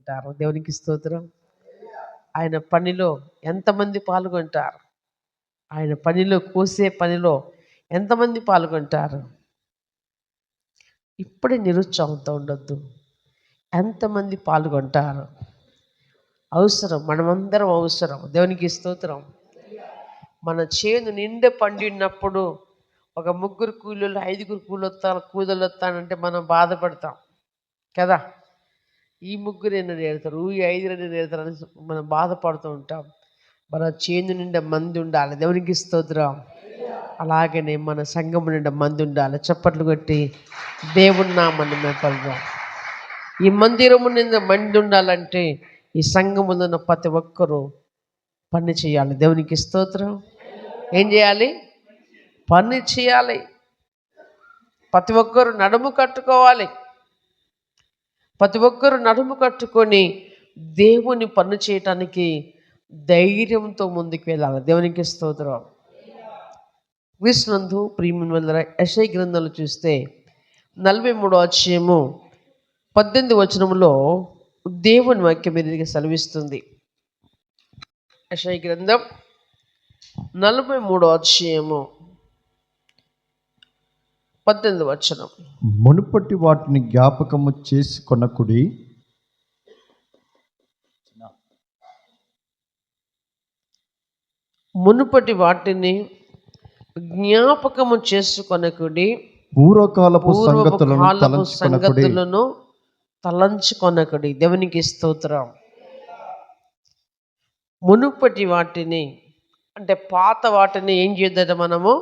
పాల్గొంటారు? దేవునికి స్తోత్రం. ఆయన పనిలో ఎంతమంది పాల్గొంటారు? ఆయన పనిలో, కోసే పనిలో ఎంతమంది పాల్గొంటారు? ఇప్పుడే నిరుత్సాహంతో ఉండొద్దు. ఎంతమంది పాల్గొంటారు? అవసరం, మనమందరం అవసరం. దేవునికి స్తోత్రం. మన చేను నిండా పండినప్పుడు ఒక 3 కూలీలు 5 కూలీలు వస్తానంటే మనం బాధపడతాం కదా. ఈ 3 నేర్తారు, ఈ 5 నేర్తారని మనం బాధపడుతూ ఉంటాం. మన చేను నిండా మంది ఉండాలి. దేవునికి స్తోత్రం. అలాగనే మన సంఘము నిండా మంది ఉండాలి. చప్పట్లు కొట్టి దేవుని నామమున మెప్పుదాం. ఈ మందిరము నిండా మంది ఉండాలంటే ఈ సంఘములో ఉన్న ప్రతి ఒక్కరూ పని చేయాలి. దేవునికి స్తోత్రం. ఏం చేయాలి? పని చేయాలి. ప్రతి ఒక్కరు నడుము కట్టుకోవాలి. ప్రతి ఒక్కరు నడుము కట్టుకొని దేవుని పని చేయటానికి ధైర్యంతో ముందుకు వెళ్ళాలి. దేవునికి స్తోత్రం. క్రీస్తునందు ప్రియమైన యెషయా గ్రంథంలో చూస్తే 43వ అధ్యాయము 18వ వచనంలో దేవుని వాక్యం మీదకి సెలవిస్తుంది. యెషయా గ్రంథం 43వ అధ్యాయము 18వ వచనం. మునుపటి వాటిని జ్ఞాపకము చేసుకొనకుడి, మునుపటి వాటిని జ్ఞాపకము చేసుకొనకుడి, పూర్వకాలపు సంగతులను తలంచుకొనకుడి. దేవునికి స్తోత్రం. మునుపటి వాటిని అంటే పాత వాటిని ఏం చేద్దాం? మనము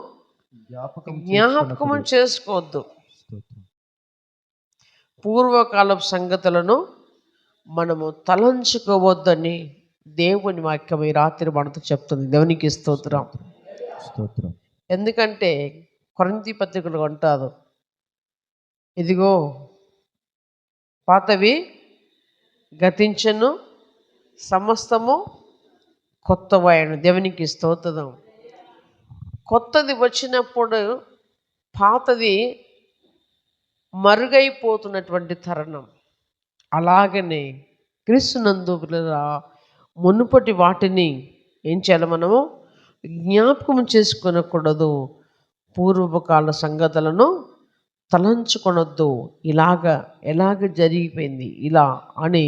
జ్ఞాపకము చేసుకోవద్దు. పూర్వకాలపు సంగతులను మనము తలంచుకోవద్దని దేవుని వాక్యం ఈ రాత్రి మనతో చెప్తుంది. దేవునికి స్తోత్రం. ఎందుకంటే కొరింథీ పత్రికలు అంటారు, ఇదిగో పాతవి గతించెను, సమస్తము కొత్తవాయను. దేవునికి స్తోత్రం. కొత్తది వచ్చినప్పుడు పాతది మరుగైపోతున్నటువంటి తరుణం. అలాగనే క్రీస్తునందు మునుపటి వాటిని ఏం చేయాలి? మనము జ్ఞాపకం చేసుకొనకూడదు. పూర్వకాల సంగతులను తలంచుకొనొద్దు. ఎలాగ జరిగిపోయింది ఇలా అని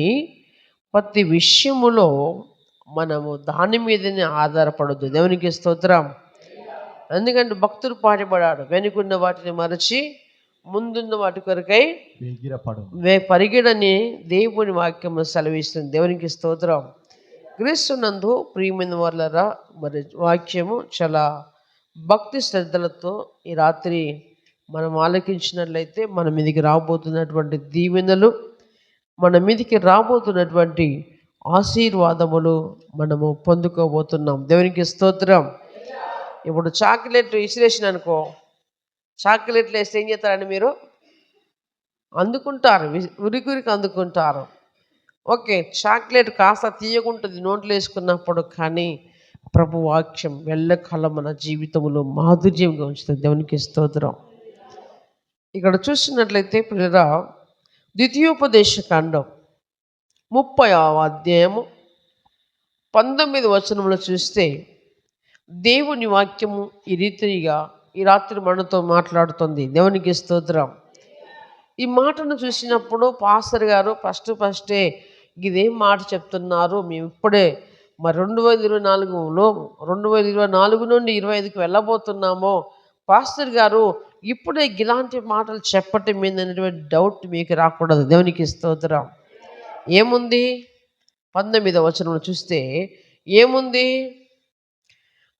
ప్రతి విషయములో మనము దాని మీదనే ఆధారపడద్దు. దేవునికి స్తోత్రం. ఎందుకంటే భక్తుడు పాటుపడాడు, వెనుకున్న వాటిని మరచి ముందున్న వాటి కొరకై పరిగెడని దేవుని వాక్యము సెలవిస్తుంది. దేవునికి స్తోత్రం. క్రీస్తునందు ప్రియమైన వాళ్ళరా, మరి వాక్యము చాలా భక్తి శ్రద్ధలతో ఈ రాత్రి మనం ఆలకించినట్లయితే మన మీదకి రాబోతున్నటువంటి దీవెనలు, మన మీదకి రాబోతున్నటువంటి ఆశీర్వాదములు మనము పొందుకోబోతున్నాం. దేవునికి స్తోత్రం. ఇప్పుడు చాక్లెట్ విసిరేసిన అనుకో, చాక్లెట్లు వేస్తే ఏం చేస్తారండి? మీరు అందుకుంటారు, ఉరికి అందుకుంటారు. ఓకే, చాక్లెట్ కాస్త తీయగుంటుంది నోట్లో వేసుకున్నప్పుడు, కానీ ప్రభు వాక్యం ఎల్లకాలం మన జీవితంలో మాధుర్యంగా ఉంచుతుంది. దేవునికి స్తోత్రం. ఇక్కడ చూసినట్లయితే ప్రియరా, ద్వితీయోపదేశ కాండం 30వ అధ్యాయము 19వ వచనంలో చూస్తే దేవుని వాక్యము ఈ రీతిగా ఈ రాత్రి మనతో మాట్లాడుతుంది. దేవునికి స్తోత్రం. ఈ మాటను చూసినప్పుడు పాస్టర్ గారు ఫస్టే ఇదేం మాట చెప్తున్నారు, మేము ఇప్పుడే మరి 2024 నుండి 25కి వెళ్ళబోతున్నామో, పాస్టర్ గారు ఇప్పుడే ఇలాంటి మాటలు చెప్పటం ఏందనేటువంటి డౌట్ మీకు రాకూడదు. దేవునికి స్తోత్రం. ఏముంది? 19వ వచనంలో చూస్తే ఏముంది?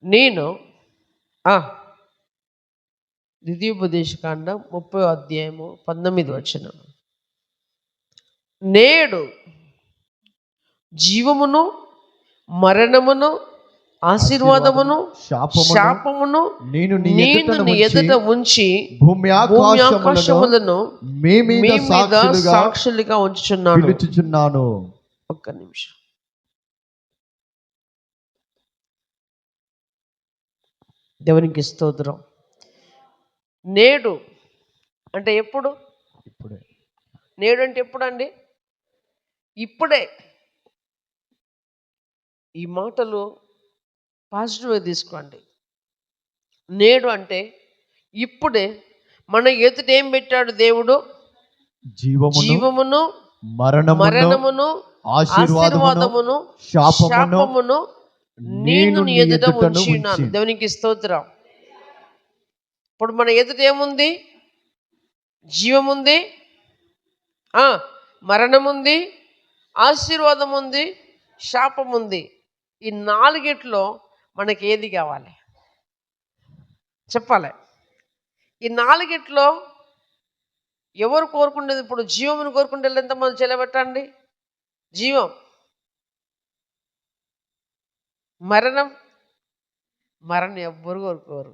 నేను ద్వితీయోపదేశకాండం 30వ అధ్యాయము 19వ వచనం, నేడు జీవమును మరణమును ఆశీర్వాదమును శాపమును నేను నీ ఎదుట ఉంచి భూమి ఆకాశములను మీ మీద సాక్షులుగా ఉంచుచున్నాను. ఒక్క నిమిషం. దేవునికి స్తోత్రం. నేడు అంటే ఎప్పుడు? నేడు అంటే ఎప్పుడు అండి? ఇప్పుడే. ఈ మాటలు పాజిటివ్గా తీసుకోండి. నేడు అంటే ఇప్పుడే మన ఎదుట ఏం పెట్టాడు దేవుడు? జీవమును మరణమును ఆశీర్వాదమును శాపమును నేను నీ ఎదుట ఉంచినాను. దేవునికి స్తోత్రం. ఇప్పుడు మన ఎదుట ఏముంది? జీవముంది, మరణముంది, ఆశీర్వాదం ఉంది, శాపం ఉంది. ఈ నాలుగిట్లో మనకి ఏది కావాలి చెప్పాలి. ఈ నాలుగిట్లో ఎవరు కోరుకుండేది? ఇప్పుడు జీవమును కోరుకుంటే ఎంతమంది చెలబెట్టండి? జీవం. మరణం ఎవ్వరు కోరుకోరు.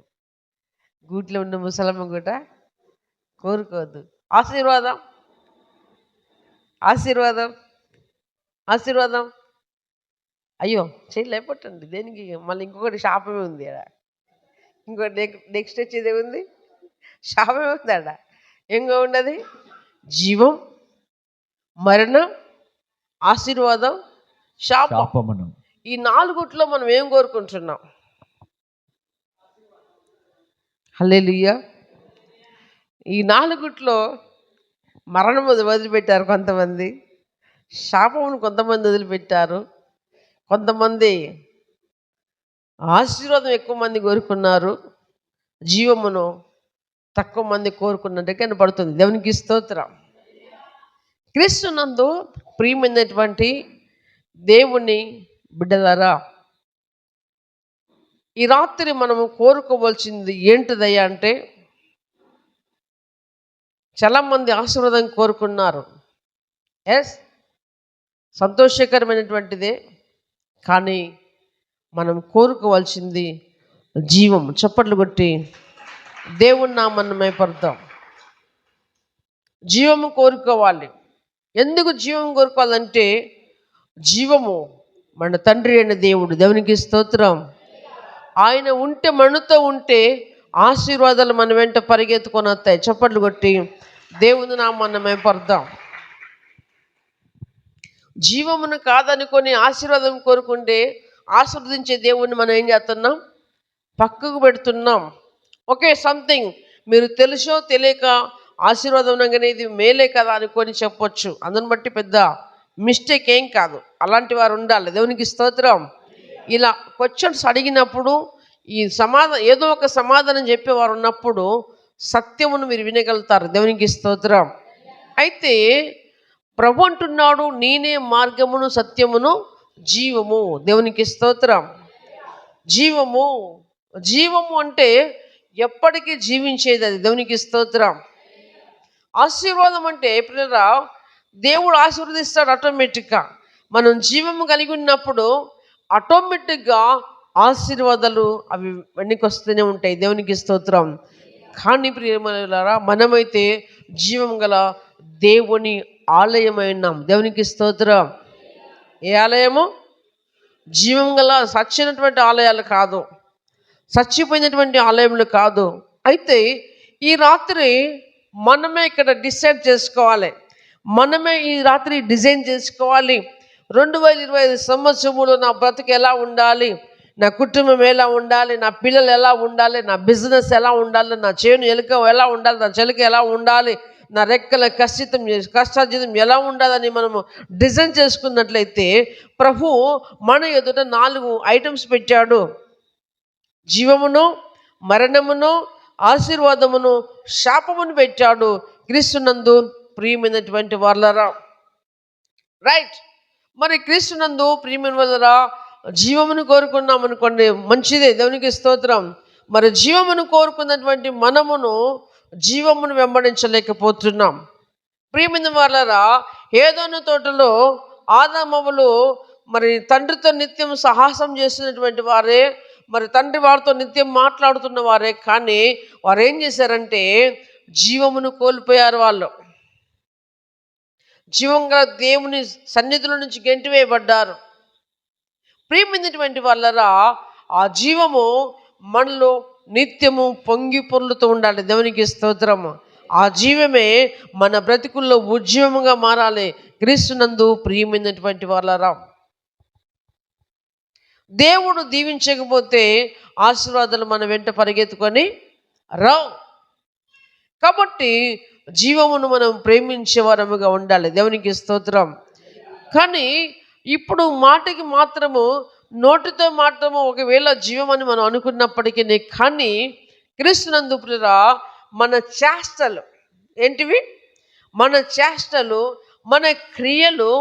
గూట్లో ఉన్న ముసలమ్మ కూడా కోరుకోవద్దు. ఆశీర్వాదం అయ్యో చేయలేపట్టండి. దేనికి? మళ్ళీ ఇంకొకటి శాపమే ఉంది ఆడ. ఇంకోటి నెక్స్ట్ వచ్చేది ఏముంది? శాపమే ఉంది ఆడ. ఏంగా ఉన్నది? జీవం, మరణం, ఆశీర్వాదం, శాపం. ఈ నాలుగుట్లో మనం ఏం కోరుకుంటున్నాం? హల్లెలూయా. ఈ నాలుగుట్లో మరణం వదిలిపెట్టారు కొంతమంది, శాపమును కొంతమంది వదిలిపెట్టారు, కొంతమంది ఆశీర్వాదం ఎక్కువ మంది కోరుకున్నారు, జీవమును తక్కువ మంది కోరుకున్నట్టు కనపడుతుంది. దేవునికి స్తోత్రం. క్రీస్తునందు ప్రియమైనటువంటి దేవుని బిడ్డలారా, ఈ రాత్రి మనము కోరుకోవాల్సింది ఏంటిదయ్యా అంటే, చాలామంది ఆశీర్వాదం కోరుకున్నారు. సంతోషకరమైనటువంటిదే, కానీ మనం కోరుకోవాల్సింది జీవం. చప్పట్లు కొట్టి దేవుని నామమున మహిమపరుద్దాం. జీవము కోరుకోవాలి. ఎందుకు జీవం కోరుకోవాలంటే, జీవము మన తండ్రి అయిన దేవుడు. దేవునికి స్తోత్రం. ఆయన ఉంటే, మనతో ఉంటే ఆశీర్వాదాలు మన వెంట పరిగెత్తుకొని వస్తాయి. చప్పట్లు కొట్టి దేవుని నామమున మహిమపరుద్దాం. జీవమును కాదనుకొని ఆశీర్వాదం కోరుకుంటే, ఆశీర్వదించే దేవుణ్ణి మనం ఏం చేస్తున్నాం? పక్కకు పెడుతున్నాం. ఓకే, సంథింగ్ మీరు తెలుసో తెలియక ఆశీర్వాదం అనగానే ఇది మేలే కదా అనుకొని చెప్పొచ్చు. అందుని బట్టి పెద్ద మిస్టేక్ ఏం కాదు. అలాంటి వారు ఉండాలి. దేవునికి స్తోత్రం. ఇలా క్వశ్చన్స్ అడిగినప్పుడు ఈ ఏదో ఒక సమాధానం చెప్పేవారు ఉన్నప్పుడు సత్యమును మీరు వినగలుగుతారు. దేవునికి స్తోత్రం. అయితే ప్రభు అంటున్నాడు, నేనే మార్గమును సత్యమును జీవము. దేవునికి స్తోత్రం. జీవము అంటే ఎప్పటికీ జీవించేది అది. దేవునికి స్తోత్రం. ఆశీర్వాదం అంటే పిల్లరా, దేవుడు ఆశీర్వదిస్తాడు ఆటోమేటిక్గా. మనం జీవము కలిగి ఉన్నప్పుడు ఆటోమేటిక్గా ఆశీర్వాదాలు అవి వెనక్కి వస్తూనే ఉంటాయి. దేవునికి స్తోత్రం. కానీ ప్రియమైనలారా, మనమైతే జీవం గల దేవుని ఆలయమైనాం. దేవునికి స్తోత్రం. ఏ ఆలయము? జీవం గల సచ్చినటువంటి ఆలయాలు కాదు, చచ్చిపోయినటువంటి ఆలయములు కాదు. అయితే ఈ రాత్రి మనమే ఇక్కడ డిసైడ్ చేసుకోవాలి. మనమే ఈ రాత్రి డిజైన్ చేసుకోవాలి. 2025 సంవత్సరములో నా బ్రతుకు ఎలా ఉండాలి, నా కుటుంబం ఎలా ఉండాలి, నా పిల్లలు ఎలా ఉండాలి, నా బిజినెస్ ఎలా ఉండాలి, నా చేను ఎలుక ఎలా ఉండాలి, నా చెలుక ఎలా ఉండాలి, నా రెక్కల కష్టార్జితం ఎలా ఉండాలని మనము డిజైన్ చేసుకున్నట్లయితే, ప్రభు మన ఎదుట 4 ఐటమ్స్ పెట్టాడు. జీవమును, మరణమును, ఆశీర్వాదమును, శాపమును పెట్టాడు. క్రీస్తునందు ప్రియమైనటువంటి వాళ్ళరా, రైట్. మరి క్రీస్తునందు ప్రియమైన వాళ్ళరా, జీవమును కోరుకున్నాం అనుకోండి, మంచిదే. దేవునికి స్తోత్రం. మరి జీవమును కోరుకున్నటువంటి జీవమును వెంబడించలేకపోతున్నాం. ప్రియమైన వాళ్ళరా, ఏదోను తోటలో ఆదామవ్వలు మరి తండ్రితో నిత్యం సాహసం చేస్తున్నటువంటి వారే, మరి తండ్రి వారితో నిత్యం మాట్లాడుతున్న వారే, కానీ వారు ఏం చేశారంటే జీవమును కోల్పోయారు. వాళ్ళు జీవంగా దేవుని సన్నిధిలో నుంచి గెంటివేయబడ్డారు. ప్రియమైనటువంటి వాళ్ళరా, ఆ జీవము మనలో నిత్యము పొంగి పొర్లుతూ ఉండాలి. దేవునికి స్తోత్రము. ఆ జీవమే మన బ్రతుకుల్లో ఉద్యమంగా మారాలి. క్రీస్తునందు ప్రియమైనటువంటి వాళ్ళరా, దేవుడు దీవించకపోతే ఆశీర్వాదాలు మన వెంట పరిగెత్తుకొని రావు. కాబట్టి జీవమును మనం ప్రేమించే వారముగా ఉండాలి. దేవునికి స్తోత్రం. కానీ ఇప్పుడు మాటకి మాత్రము, నోటితో మాత్రము ఒకవేళ జీవం అని మనం అనుకున్నప్పటికీ, కానీ క్రీస్తునందు ప్రియులారా మన చేష్టలు ఏంటివి? మన చేష్టలు, మన క్రియలు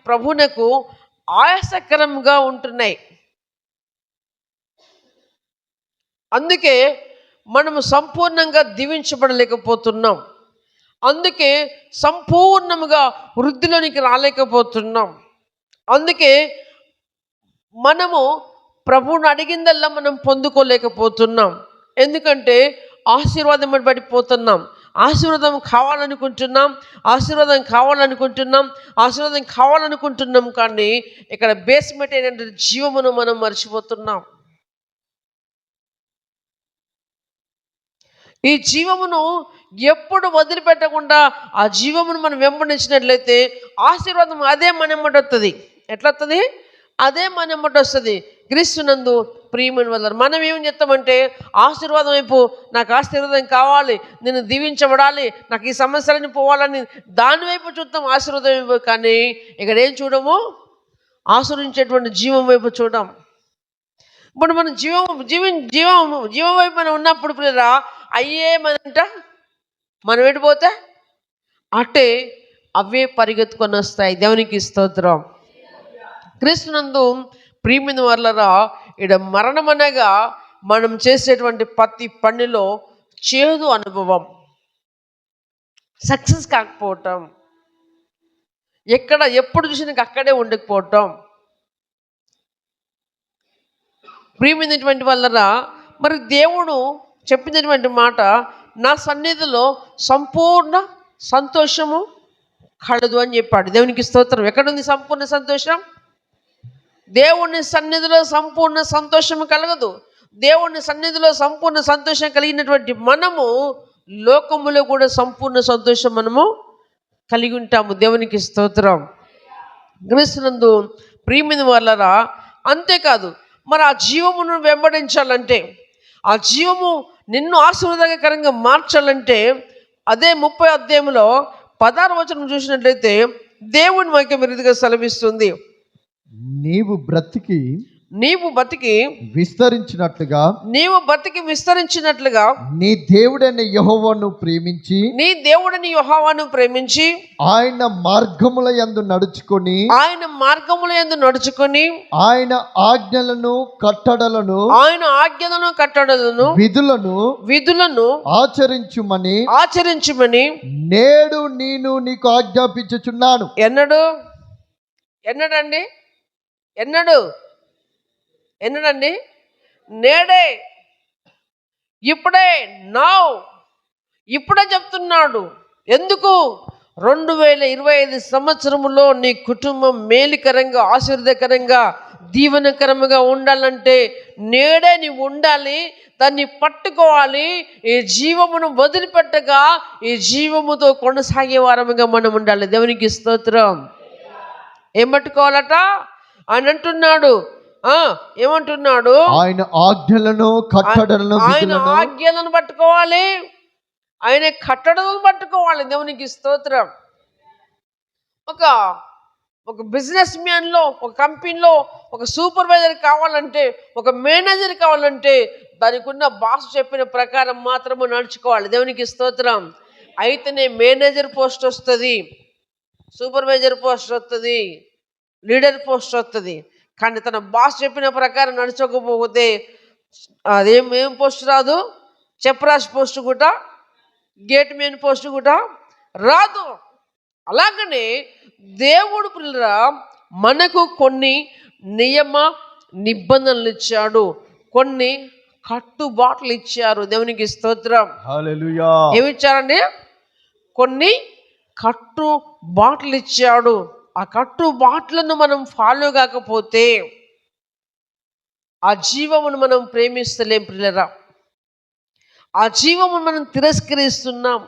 ప్రభునకు ఆయాసకరంగా ఉంటున్నాయి. అందుకే మనము సంపూర్ణంగా దీవించబడలేకపోతున్నాం. అందుకే సంపూర్ణముగా వృద్ధిలోనికి రాలేకపోతున్నాం. అందుకే మనము ప్రభువుని అడిగిందల్లా మనం పొందుకోలేకపోతున్నాం. ఎందుకంటే ఆశీర్వాదం పడిపోతున్నాం. ఆశీర్వాదం కావాలనుకుంటున్నాం, కానీ ఇక్కడ బేస్మెంట్ ఏంటంటే జీవమును మనం మర్చిపోతున్నాం. ఈ జీవమును ఎప్పుడు వదిలిపెట్టకుండా ఆ జీవమును మనం వెంబడించినట్లయితే ఆశీర్వాదం అదే మన ఎమ్మటి వస్తుంది. ఎట్లా వస్తుంది? అదే మన ఎమ్మటి వస్తుంది. క్రీస్తునందు ప్రియమైన వాళ్ళారా, మనం ఏం చెప్తామంటే ఆశీర్వాదం వైపు, నాకు ఆశీర్వాదం కావాలి, నేను దీవించబడాలి, నాకు ఈ సమస్యలని పోవాలని దాని వైపు చూద్దాం, ఆశీర్వాదం వైపు. కానీ ఇక్కడ ఏం చూడము? ఆశీర్వించేటువంటి జీవం వైపు చూడం. ఇప్పుడు మనం జీవం వైపు మనం ఉన్నప్పుడు ప్రియరా అయ్యేమంట మనం వెళ్ళిపోతే అట్టే అవే పరిగెత్తుకొని వస్తాయి. దేవునికి స్తోత్రం. క్రీస్తునందు ప్రియమైన వాళ్ళరా, ఇక్కడ మరణం అనగా మనం చేసేటువంటి ప్రతి పనిలో చేదు అనుభవం, సక్సెస్ కాకపోవటం, ఎప్పుడు చూసినా అక్కడే ఉండకపోవటం. ప్రియమైనటువంటి వాళ్ళరా, మరి దేవుడు చెప్పినటువంటి మాట, నా సన్నిధిలో సంపూర్ణ సంతోషము కలదు అని చెప్పాడు. దేవునికి స్తోత్రం. ఎక్కడుంది సంపూర్ణ సంతోషం? దేవుని సన్నిధిలో సంపూర్ణ సంతోషము కలగదు. దేవుని సన్నిధిలో సంపూర్ణ సంతోషం కలిగినటువంటి మనము లోకములో కూడా సంపూర్ణ సంతోషం మనము కలిగి ఉంటాము. దేవునికి స్తోత్రం. క్రీస్తునందు ప్రియమైన వాళ్ళరా, అంతేకాదు మరి ఆ జీవమును వెంబడించాలంటే, ఆ జీవము నిన్ను ఆశీర్వాదకరంగా మార్చాలంటే, అదే 30వ అధ్యాయంలో 16వ వచనం చూసినట్లయితే దేవుని వాక్యం రీతిగా సెలవిస్తుంది, నీవు బ్రతికి విస్తరించినట్లుగా నీ దేవుడైన యెహోవాను ప్రేమించి ఆయన మార్గముల యందు నడుచుకొని ఆయన ఆజ్ఞలను కట్టడలను విధులను ఆచరించుమని నేడు నేను నీకు ఆజ్ఞాపించుచున్నాను. ఎన్నడండి? నేడే, ఇప్పుడే చెప్తున్నాడు. ఎందుకు? 2025 సంవత్సరములో నీ కుటుంబం మేలుకరంగా, ఆశీర్వాదకరంగా, దీవెనకరంగా ఉండాలంటే నేడే నీవు ఉండాలి. దాన్ని పట్టుకోవాలి. ఈ జీవమును వదిలిపెట్టగా ఈ జీవముతో కొనసాగే వారముగా మనం ఉండాలి. దేవునికి స్తోత్రం. ఏం పట్టుకోవాలట? ఆయన అంటున్నాడు, ఏమంటున్నాడు? ఆయన ఆజ్ఞలను పట్టుకోవాలి, ఆయన కట్టడలను పట్టుకోవాలి. దేవునికి స్తోత్రం. ఒక బిజినెస్ మ్యాన్లో, ఒక కంపెనీలో ఒక సూపర్వైజర్ కావాలంటే, ఒక మేనేజర్ కావాలంటే దానికి ఉన్న బాస్ చెప్పిన ప్రకారం మాత్రము నడుచుకోవాలి. దేవునికి స్తోత్రం. అయితేనే మేనేజర్ పోస్ట్ వస్తుంది, సూపర్వైజర్ పోస్ట్ వస్తుంది, లీడర్ పోస్ట్ వస్తుంది. కానీ తన బాస్ చెప్పిన ప్రకారం నడుచకపోతే ఏం పోస్ట్ రాదు. చెప్రాజ్ పోస్ట్ కూడా, గేట్ మెయిన్ పోస్ట్ కూడా రాదు. అలాగనే దేవుడు పిల్లరా మనకు కొన్ని నియమ నిబంధనలు ఇచ్చాడు, కొన్ని కట్టుబాట్లు ఇచ్చారు. దేవునికి స్తోత్రం. హల్లెలూయా. ఏమి ఇచ్చారండి? కొన్ని కట్టుబాట్లు ఇచ్చాడు. ఆ కట్టుబాట్లను మనం ఫాలో కాకపోతే ఆ జీవమును మనం ప్రేమిస్తలేం పిల్లరా. ఆ జీవమును మనం తిరస్కరిస్తున్నాం.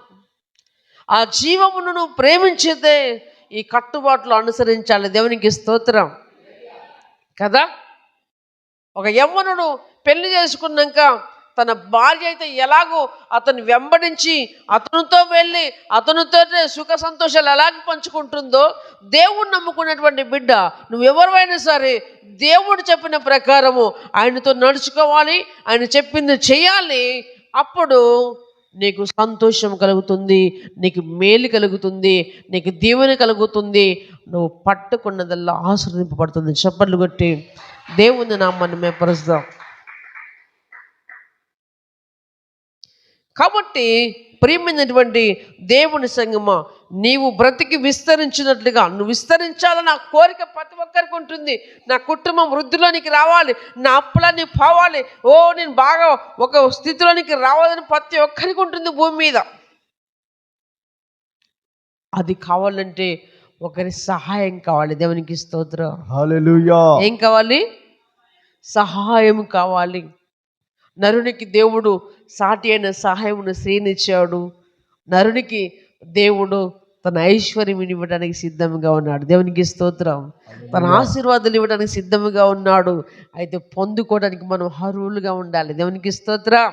ఆ జీవమును నువ్వు ప్రేమించితే ఈ కట్టుబాట్లు అనుసరించాలి. దేవునికి స్తోత్రం కదా. ఒక యవ్వనుడు పెళ్లి చేసుకున్నాక తన భార్య అయితే ఎలాగో అతను వెంబడించి అతనితో వెళ్ళి అతనితోనే సుఖ సంతోషాలు ఎలాగ పంచుకుంటుందో, దేవుడు నమ్ముకున్నటువంటి బిడ్డ నువ్వెవరైనా సరే దేవుడు చెప్పిన ప్రకారము ఆయనతో నడుచుకోవాలి, ఆయన చెప్పింది చేయాలి. అప్పుడు నీకు సంతోషం కలుగుతుంది, నీకు మేలు కలుగుతుంది, నీకు దీవెన కలుగుతుంది. నువ్వు పట్టుకున్నదల్లా ఆశీర్వదింపబడుతుంది. చప్పట్లు కొట్టి దేవుని నామాన్ని మెప్పరుస్తాం. కాబట్టి ప్రియమైనటువంటి దేవుని సంగమా, నీవు బ్రతికి విస్తరించినట్లుగా నువ్వు విస్తరించాలని నా కోరిక ప్రతి ఒక్కరికి ఉంటుంది. నా కుటుంబం వృద్ధిలోనికి రావాలి, నా అప్పులన్నీ పోవాలి, నేను బాగా ఒక స్థితిలోనికి రావాలని ప్రతి ఒక్కరికి ఉంటుంది భూమి మీద. అది కావాలంటే ఒకరి సహాయం కావాలి. దేవునికి స్తోత్రం. హల్లెలూయా. ఏం కావాలి? సహాయం కావాలి. నరునికి దేవుడు సాటి అయిన సహాయమును శ్రేణిచ్చాడు. నరునికి దేవుడు తన ఐశ్వర్యం ఇవ్వడానికి సిద్ధంగా ఉన్నాడు. దేవునికి స్తోత్రం. తన ఆశీర్వాదాలు ఇవ్వడానికి సిద్ధంగా ఉన్నాడు. అయితే పొందుకోవడానికి మనం అర్హులుగా ఉండాలి. దేవునికి స్తోత్రం.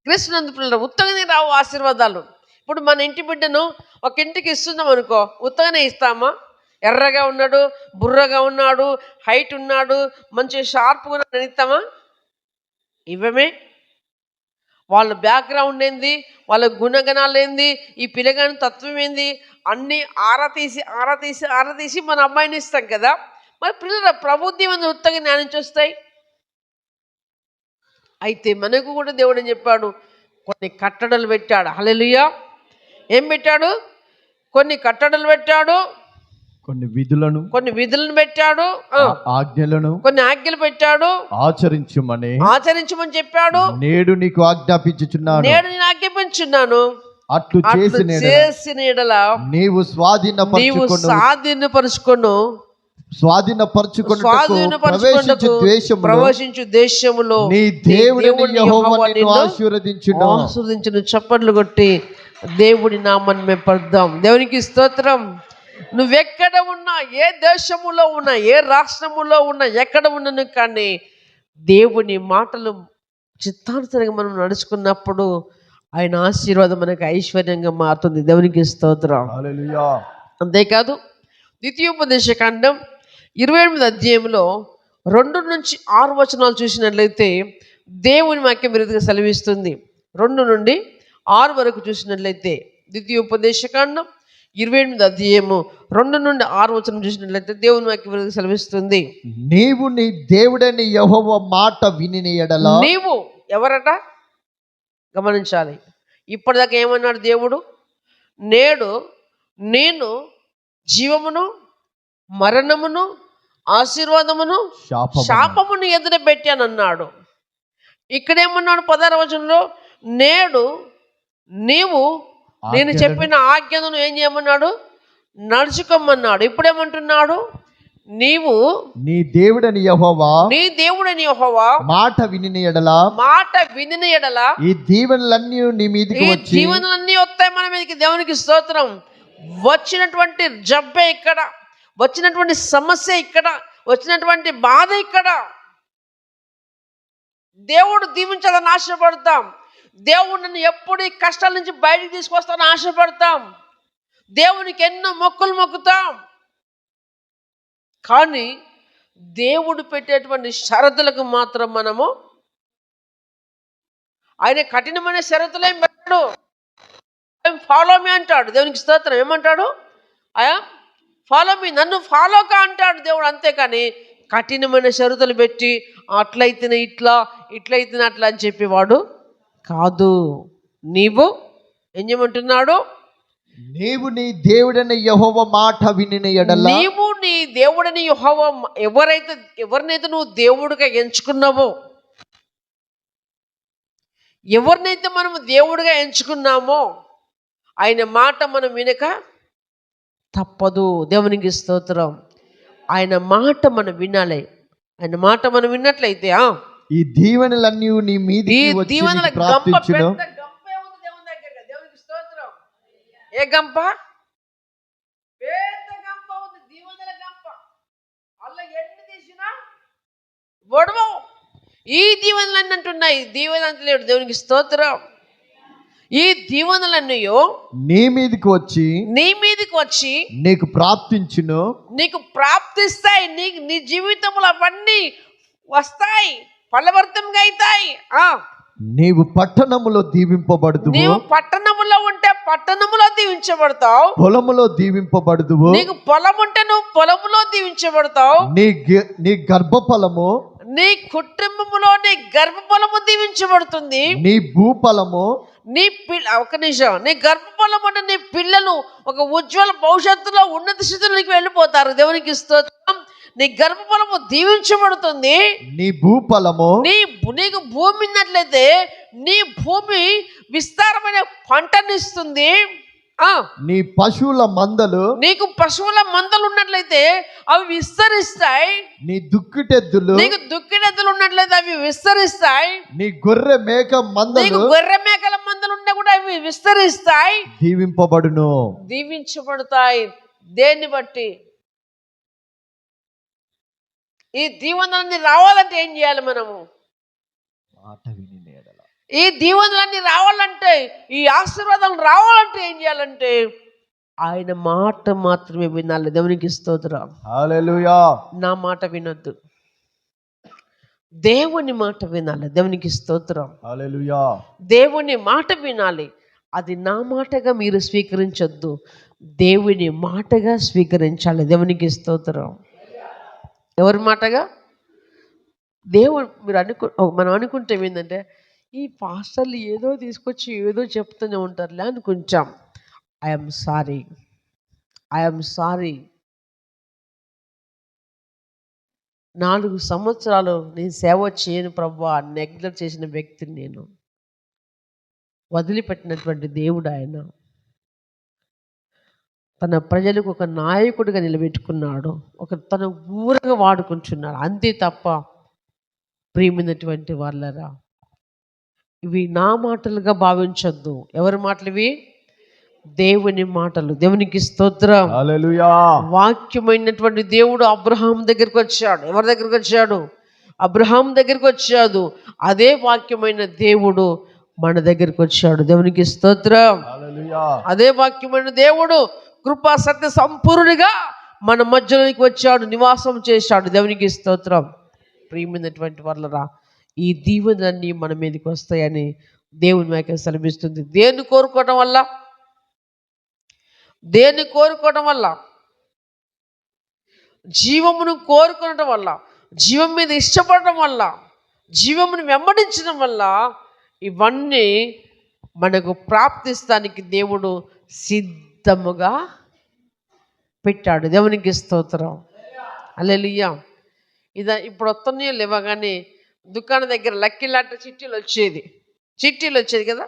కృష్ణనందు పిల్లలు ఉత్తగానే రావు ఆశీర్వాదాలు. ఇప్పుడు మన ఇంటి బిడ్డను ఒక ఇంటికి ఇస్తున్నాం అనుకో, ఉత్తగానే ఇస్తామా? ఎర్రగా ఉన్నాడు, బుర్రగా ఉన్నాడు, హైట్ ఉన్నాడు, మంచి షార్ప్గా ఉన్నాడు ఇస్తామా? ఇవ్వమే. వాళ్ళ బ్యాక్గ్రౌండ్ ఏంది, వాళ్ళ గుణగణాలు ఏంది, ఈ పిల్లగాని తత్వం ఏంది, అన్నీ ఆరా తీసి మన అమ్మాయిని ఇస్తాం కదా. మరి పిల్లల ప్రబుద్ధి మంది ఉత్తగా జ్ఞానించి వస్తాయి. అయితే మనకు కూడా దేవుడు ఏం చెప్పాడు? కొన్ని కట్టడలు పెట్టాడు. హల్లెలూయా. ఏం పెట్టాడు? కొన్ని కట్టడలు పెట్టాడు, కొన్ని విధులను పెట్టాడు, కొన్ని ఆజ్ఞలు పెట్టాడు. ఆచరించమని చెప్పాడు. నేడు నీకు నేను ఆజ్ఞాపించున్నాను. అట్లు చేసిన యెడల నీవు ప్రవేశించు దేశములో నీ దేవుడైన యెహోవా నిన్ను ఆశీర్వదించును. ఆశీర్వదించును. చప్పట్లు కొట్టి దేవుడి నామాన్ని మెప్పొద్దాం. దేవునికి స్తోత్రం. నువ్వెక్కడ ఉన్నా, ఏ దేశములో ఉన్నా, ఏ రాష్ట్రములో ఉన్నా, ఎక్కడ ఉన్నాను కానీ దేవుని మాటలు చిత్తానుసారంగా మనం నడుచుకున్నప్పుడు ఆయన ఆశీర్వాదం మనకు ఐశ్వర్యంగా మారుతుంది. దేవునికి స్తోత్రం. హల్లెలూయా. అంతేకాదు ద్వితీయోపదేశ కాండం 28వ అధ్యాయంలో 2-6 వచనాలు చూసినట్లయితే దేవుని వాక్యం విరుద్ధంగా సెలవిస్తుంది. 2 నుండి 6 వరకు చూసినట్లయితే ద్వితీయోపదేశ కాండం 28వ అధ్యాయము 2 నుండి 6 వచనం చూసినట్లయితే దేవుని వాక్యం విరుద్ధంగా సెలవిస్తుంది. నీవు నీ దేవుడైన యెహోవా మాట వినిన యెడల. నీవు ఎవరట గమనించాలి. ఇప్పటిదాకా ఏమన్నాడు దేవుడు? నేడు నేను జీవమును, మరణమును, ఆశీర్వాదమును, శాపమును ఎదుట పెట్టానన్నాడు. ఇక్కడేమన్నాడు? 16వ వచనంలో నేడు నీవు నేను చెప్పిన ఆజ్ఞను ఏం చేయమన్నాడు? నడుచుకోమన్నాడు. ఇప్పుడేమంటున్నాడు? నీవు నీ దేవుడని యెహోవా మాట వినిన యెడల ఈ దీవెనలన్నీ నీ మీదకి వచ్చి, దీవెనలన్నీ వస్తాయి మన మీదకి. దేవునికి స్తోత్రం. వచ్చినటువంటి జబ్బే ఇక్కడ, వచ్చినటువంటి సమస్య ఇక్కడ, వచ్చినటువంటి బాధ ఇక్కడ. దేవుడు దీవించాలని ఆశపడతాం. దేవుడిని ఎప్పుడు ఈ కష్టాల నుంచి బయటికి తీసుకొస్తానని ఆశపడతాం. దేవునికి ఎన్నో మొక్కులు మొక్కుతాం. కానీ దేవుడు పెట్టేటువంటి షరతులకు మాత్రం మనము, ఆయన కఠినమైన షరతులు ఏం పెట్టాడు? ఫాలో మీ అంటాడు. దేవునికి స్తోత్రం. ఏమంటాడు? ఫాలో మీ, నన్ను ఫాలో కా అంటాడు దేవుడు. అంతేకాని కఠినమైన షరతులు పెట్టి అట్లయితేనే ఇట్లా, ఇట్లయితేనే అట్లా అని చెప్పేవాడు కాదు. నీవు ఏం చేయమంటున్నాడు? నీవు నీ దేవుడైన యెహోవా మాట వినిన యెడల, నీవు నీ దేవుడని యెహోవా ఎవరినైతే నువ్వు దేవుడిగా ఎంచుకున్నావో, ఎవరినైతే మనము దేవుడిగా ఎంచుకున్నామో ఆయన మాట మనం వినక తప్పదు. దేవునికి స్తోత్రం. ఆయన మాట మనం వినాలి. ఆయన మాట మనం విన్నట్లయితే ఈ దీవెనలన్నీ నీ ఈ మీదికి వచ్చి దీవెనల నీకు గంప ప్రాప్తించును. పెద్ద గంపే ఉంది దేవుని దగ్గర. దేవునికి స్తోత్రం. ఏ గంప? పెద్ద గంప ఉంది, దీవెనల గంప. అల్ల ఎన్ని తీసినా ఒడవు. ఈ దీవెనలన్నీ అంటున్నాయి, దీవెన అంటలేడు. దేవునికి స్తోత్రం. ఈ దీవెనలన్నీ నీ మీదికి వచ్చి నీకు ప్రాప్తించును. నీకు ప్రాప్తిస్తాయి. నీ జీవితంలో అవన్నీ వస్తాయి, ఫలవర్తంగా అవుతాయి. నీవు పట్టణములో దీవింపబడుదువు. నీవు పట్టణములో ఉంటే పట్టణములో దీవించబడతావు. పొలములో దీవింపబడుదువు. నీకు పొలం ఉంటే నువ్వు పొలములో దీవించబడతావు. నీ గర్భఫలము, నీ కుటుంబములో నీ గర్భఫలము దీవించబడుతుంది. నీ భూఫలము, ఒక నిమిషం, నీ గర్భఫలం అంటే నీ పిల్లలు ఒక ఉజ్వల భవిష్యత్తులో ఉన్నత స్థితిలోకి వెళ్ళిపోతారు. దేవునికి స్తోత్రం. నీ గర్భఫలము దీవించబడుతుంది. నీ భూఫలము, నీకు భూమి ఉన్నట్లయితే నీ భూమి విస్తారమైన పంటనిస్తుంది. నీ పశువుల మందలు, నీకు పశువుల మందలు ఉన్నట్లయితే అవి విస్తరిస్తాయి. నీకు దుక్కిటెద్దులు ఉన్నట్లయితే అవి విస్తరిస్తాయి. నీ గొర్రె మేక మందలు, గొర్రె మేకల మందలు ఉంటే కూడా అవి విస్తరిస్తాయి, దీవింపబడును, దీవించబడతాయి. దేన్ని బట్టి? ఈ దీవెనలన్నీ రావాలంటే ఏం చేయాలి మనము? ఈ దీవెనలన్నీ రావాలంటే, ఈ ఆశీర్వాదాలు రావాలంటే ఏం చేయాలంటే ఆయన మాట మాత్రమే వినాలి. దేవునికి స్తోత్రం. హల్లెలూయా. నా మాట వినొద్దు, దేవుని మాట వినాలి. దేవునికి స్తోత్రం. హల్లెలూయా. దేవుని మాట వినాలి. అది నా మాటగా మీరు స్వీకరించొద్దు, దేవుని మాటగా స్వీకరించాలి. దేవునికి స్తోత్రం. ఎవరి మాటగా? దేవుడు. మనం అనుకుంటే ఏంటంటే ఈ పాస్టర్లు ఏదో తీసుకొచ్చి ఏదో చెప్తూనే ఉంటారులే అనుకుంటాం. I'm sorry. 4 సంవత్సరాలు నేను సేవ చేయను ప్రభువా, నెగ్లెక్ట్ చేసిన వ్యక్తిని నేను. వదిలిపెట్టినటువంటి దేవుడు ఆయన. తన ప్రజలకు ఒక నాయకుడిగా నిలబెట్టుకున్నాడు, తన ఊరగా వాడుకుంటున్నాడు. అంతే తప్ప ప్రియమైనటువంటి వాళ్ళరా, ఇవి నా మాటలుగా భావించొద్దు. ఎవరి మాటలు ఇవి? దేవుని మాటలు. దేవునికి స్తోత్రం. హల్లెలూయా. వాక్యమైనటువంటి దేవుడు అబ్రహాం దగ్గరికి వచ్చాడు. ఎవరి దగ్గరికి వచ్చాడు? అబ్రహాం దగ్గరికి వచ్చాడు. అదే వాక్యమైన దేవుడు మన దగ్గరికి వచ్చాడు. దేవునికి స్తోత్రం. హల్లెలూయా. అదే వాక్యమైన దేవుడు కృపా సత్య సంపూర్ణుడిగా మన మధ్యలోకి వచ్చాడు, నివాసం చేశాడు. దేవునికి స్తోత్రం. ప్రియమైనటువంటి వాళ్ళరా, ఈ దీవెనలన్నీ మన మీదకి వస్తాయని దేవుని వాక్యం సెలవిస్తుంది. దేన్ని కోరుకోవడం వల్ల? జీవమును కోరుకోవడం వల్ల, జీవం మీద ఇష్టపడడం వల్ల, జీవమును వెంబడించడం వల్ల ఇవన్నీ మనకు ప్రాప్తిస్తానికి దేవుడు సిద్ధముగా పెట్టాడు. దేవునికి స్తోత్రం. హల్లెలూయా. ఇప్పుడు వస్తున్నాయో లేవగానే దుకాణం దగ్గర లక్కీ లాటరీ చిట్టీలు వచ్చేది కదా.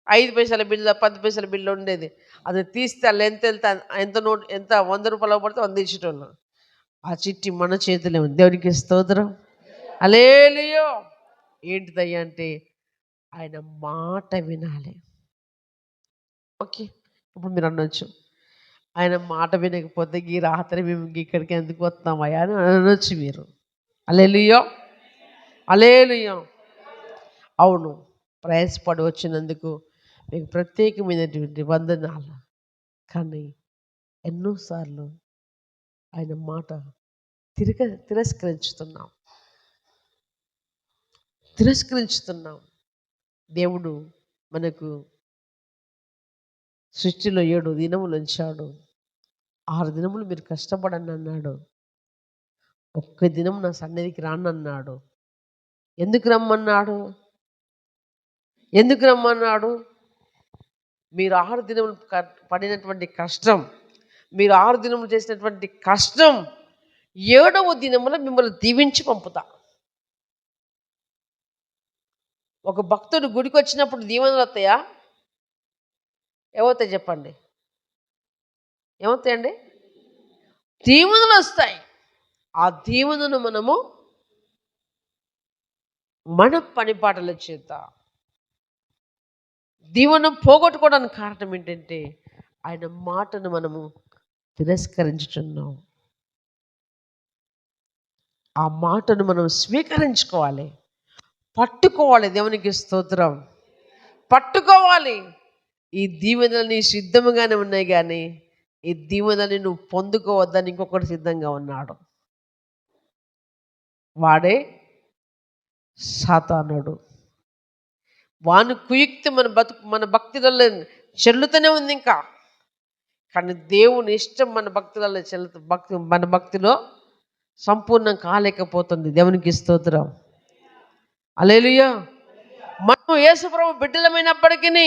5 పైసల బిల్లు, 10 పైసల బిల్లు ఉండేది. అది తీస్తే అలా ఎంత నోట్, ఎంత 100 రూపాయలు పడితే 100 ఇచ్చేటోళ్ళు. ఆ చిట్టి మన చేతిలో ఉంది. దేవునికి స్తోత్రం. హల్లెలూయా. ఏంటిదయ్యా అంటే ఆయన మాట వినాలి. ఓకే, ఇప్పుడు మీరు అనొచ్చు, ఆయన మాట వినకపోతే ఈ రాత్రి మేము ఇక్కడికి ఎందుకు వస్తామయ్యా అని అనొచ్చు మీరు. హల్లెలూయా. అవును, ప్రయాసపడి వచ్చినందుకు మీకు ప్రత్యేకమైనటువంటి వందనాలు. కానీ ఎన్నోసార్లు ఆయన మాట తిరస్కరించుతున్నాం. దేవుడు మనకు సృష్టిలో 7 దినములు ఉంచాడు. 6 దినములు మీరు కష్టపడండి అన్నాడు. 1 దినం నా సన్నిధికి రానన్నాడు. ఎందుకు రమ్మన్నాడు? మీరు 6 దినములు పడినటువంటి కష్టం, మీరు 6 దినములు చేసినటువంటి కష్టం 7వ దినములో మిమ్మల్ని దీవించి పంపుతా. ఒక భక్తుడు గుడికి వచ్చినప్పుడు దీవెనలు వస్తాయా? ఏమవుతాయి చెప్పండి? ఏమవుతాయండి? దీవెనలు వస్తాయి. ఆ దీవెనను మనము మన పనిపాటల చేత దీవెన పోగొట్టుకోవడానికి కారణం ఏంటంటే ఆయన మాటను మనము తిరస్కరించుతున్నాం. ఆ మాటను మనం స్వీకరించుకోవాలి, పట్టుకోవాలి. దేవునికి స్తోత్రం. పట్టుకోవాలి. ఈ దీవెనలు సిద్ధంగానే ఉన్నాయి, కానీ ఈ దీవెనని నువ్వు పొందుకోవద్దని ఇంకొకటి సిద్ధంగా ఉన్నాడు. వాడే సాతానుడు. వాని కుయుక్తి మన భక్తిలో చెల్లుతూనే ఉంది ఇంకా. కానీ దేవుని ఇష్టం మన భక్తులలో మన భక్తిలో సంపూర్ణం కాలేకపోతుంది. దేవునికి స్తోత్రం. హల్లెలూయా. మనం యేసుప్రభు బిడ్డలమైనప్పటికీ,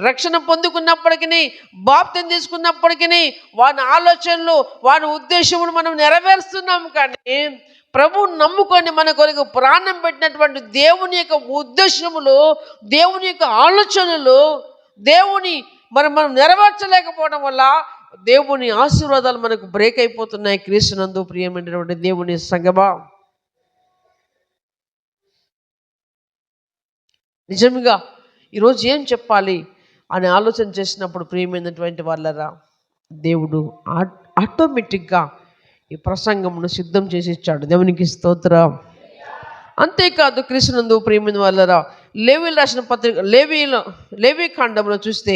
రక్షణ పొందుకున్నప్పటికీ, బాప్తిసం తీసుకున్నప్పటికీ వాని ఆలోచనలు, వాని ఉద్దేశములు మనం నెరవేరుస్తున్నాం. కానీ ప్రభువుని నమ్ముకొని మన కొరకు ప్రాణం పెట్టినటువంటి దేవుని యొక్క ఉద్దేశములు, దేవుని యొక్క ఆలోచనలు, దేవుని మనం నెరవేర్చలేకపోవడం వల్ల దేవుని ఆశీర్వాదాలు మనకు బ్రేక్ అయిపోతున్నాయి. క్రీస్తునందు ప్రియమైనటువంటి దేవుని సంగమా, నిజంగా ఈరోజు ఏం చెప్పాలి అని ఆలోచన చేసినప్పుడు ప్రియమైనటువంటి వాళ్ళరా, దేవుడు ఆటోమేటిక్గా ఈ ప్రసంగమును సిద్ధం చేసి ఇచ్చాడు. దేవునికి స్తోత్రం. అంతేకాదు క్రీస్తునందు ప్రియమైన వాళ్ళరా, లేవీయులు రాసిన పత్రిక లేవీ కాండంలో చూస్తే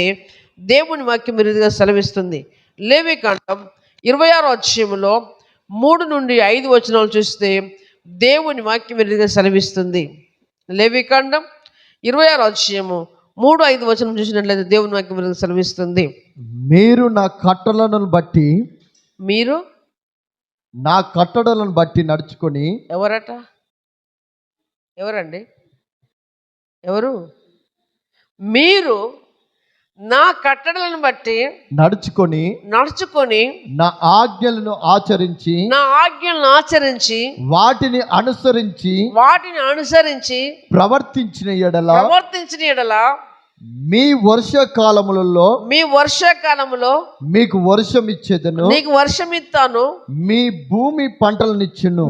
దేవుని వాక్యం విరిదిగా సెలవిస్తుంది. లేవీ కాండం 26వ అధ్యాయంలో 3 నుండి 5 వచనాలు చూస్తే దేవుని వాక్యం విరిదిగా సెలవిస్తుంది. లేవీ కాండం 26వ అధ్యాయము 3-5 వచనం చూసినట్లయితే దేవుని వాక్యం విరిదిగా సెలవిస్తుంది. మీరు నా కట్టడలను బట్టి నడుచుకొని. ఎవరండి? ఎవరు? మీరు నా కట్టడలను బట్టి నడుచుకొని నా ఆజ్ఞలను ఆచరించి వాటిని అనుసరించి ప్రవర్తించిన ఎడల మీ వర్షకాలములో మీకు వర్షం ఇచ్చేదను, మీ భూమి పంటలనిచ్చును,